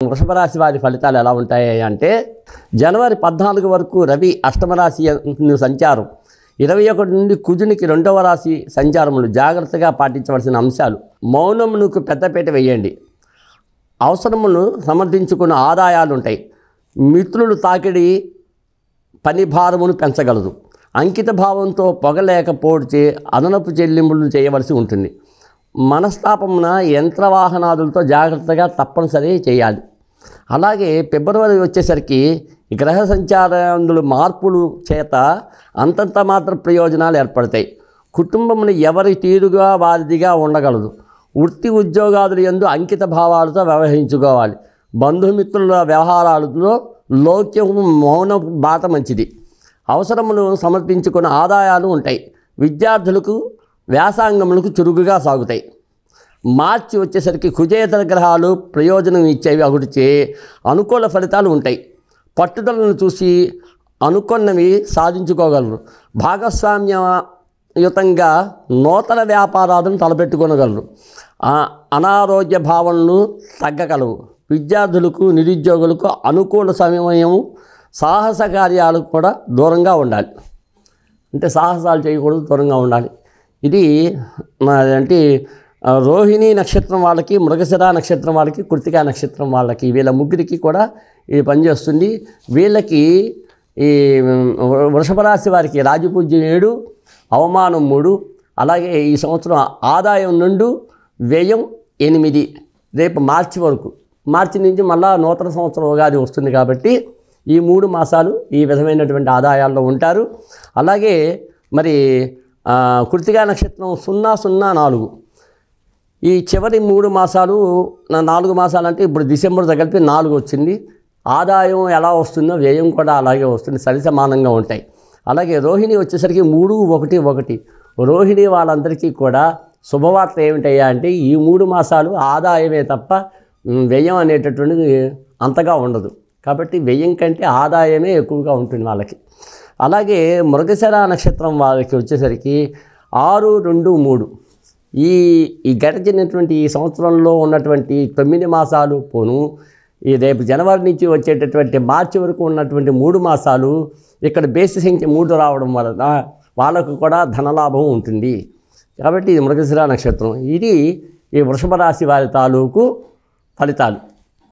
వృషభ రాశి వారి ఫలితాలు ఎలా ఉంటాయి అంటే, జనవరి 14 వరకు రవి అష్టమ రాశి సంచారం, 21 నుండి కుజునికి 2వ రాశి సంచారములు జాగ్రత్తగా పాటించవలసిన అంశాలు. మౌనమునకు పెద్దపీట వేయండి. అవసరములను సమర్థించుకున్న ఆదాయాలు ఉంటాయి. మిత్రులు తాకిడి పని భారమును పెంచగలదు. అంకిత భావంతో పొగలేకపోతే అదనపు చెల్లింపులు చేయవలసి ఉంటుంది. మనస్తాపమున యంత్రవాహనాదులతో జాగ్రత్తగా తప్పనిసరి చేయాలి. అలాగే ఫిబ్రవరి వచ్చేసరికి గ్రహ సంచారంలో మార్పులు చేత అంతంత మాత్రం ప్రయోజనాలు ఏర్పడతాయి. కుటుంబమును ఎవరి తీరుగా వారిదిగా ఉండగలదు. వృత్తి ఉద్యోగాదులు యందు అంకిత భావాలతో వ్యవహరించుకోవాలి. బంధుమిత్రుల వ్యవహారాలతో లౌక్యం మౌన బాట మంచిది. అవసరమును సమర్థించుకున్న ఆదాయాలు ఉంటాయి. విద్యార్థులకు వ్యాసంగములకు చురుకుగా సాగుతాయి. మార్చి వచ్చేసరికి కుజేతర గ్రహాలు ప్రయోజనం ఇచ్చేవి అగుడిచే అనుకూల ఫలితాలు ఉంటాయి. పట్టుదలను చూసి అనుకున్నవి సాధించుకోగలరు. భాగస్వామ్యయుతంగా నూతన వ్యాపారాలను తలపెట్టుకోగలరు. అనారోగ్య భావనలు తగ్గగలవు. విద్యార్థులకు నిరుద్యోగులకు అనుకూల సమయం. సాహస కార్యాలకు కూడా దూరంగా ఉండాలి. అంటే సాహసాలు చేయకూడదు, దూరంగా ఉండాలి. ఇది అంటే రోహిణి నక్షత్రం వాళ్ళకి, మృగశిర నక్షత్రం వాళ్ళకి, కృత్తికా నక్షత్రం వాళ్ళకి, వీళ్ళ ముగ్గురికి కూడా ఇది పనిచేస్తుంది. వీళ్ళకి ఈ వృషభ రాశి వారికి రాజపూజ్యం 7, అవమానం 3. అలాగే ఈ సంవత్సరం ఆదాయం 2, వ్యయం 8. రేపు మార్చి వరకు, మార్చి నుంచి మళ్ళా నూతన సంవత్సరం ఉగాది వస్తుంది కాబట్టి ఈ 3 మాసాలు ఈ విధమైనటువంటి ఆదాయాల్లో ఉంటారు. అలాగే మరి కృత్తికా నక్షత్రం 004. ఈ చివరి 3 మాసాలు, 4 మాసాలు అంటే ఇప్పుడు డిసెంబర్తో కలిపి 4 వచ్చింది. ఆదాయం ఎలా వస్తుందో వ్యయం కూడా అలాగే వస్తుంది, సరి సమానంగా ఉంటాయి. అలాగే రోహిణి వచ్చేసరికి 3, 1, 1. రోహిణి వాళ్ళందరికీ కూడా శుభవార్త ఏమిటయ్యా అంటే, ఈ 3 మాసాలు ఆదాయమే తప్ప వ్యయం అనేటటువంటిది అంతగా ఉండదు. కాబట్టి వ్యయం కంటే ఆదాయమే ఎక్కువగా ఉంటుంది వాళ్ళకి. అలాగే మృగశిర నక్షత్రం వాళ్ళకి వచ్చేసరికి 6, 2, 3. ఈ గడిచినటువంటి ఈ సంవత్సరంలో ఉన్నటువంటి 9 మాసాలు పోను, ఈ రేపు జనవరి నుంచి వచ్చేటటువంటి మార్చి వరకు ఉన్నటువంటి 3 మాసాలు ఇక్కడ బేసి సంఖ్య 3 రావడం వలన వాళ్ళకు కూడా ధనలాభం ఉంటుంది. కాబట్టి ఇది మృగశిర నక్షత్రం. ఇది ఈ వృషభ రాశి వారి తాలూకు ఫలితాలు.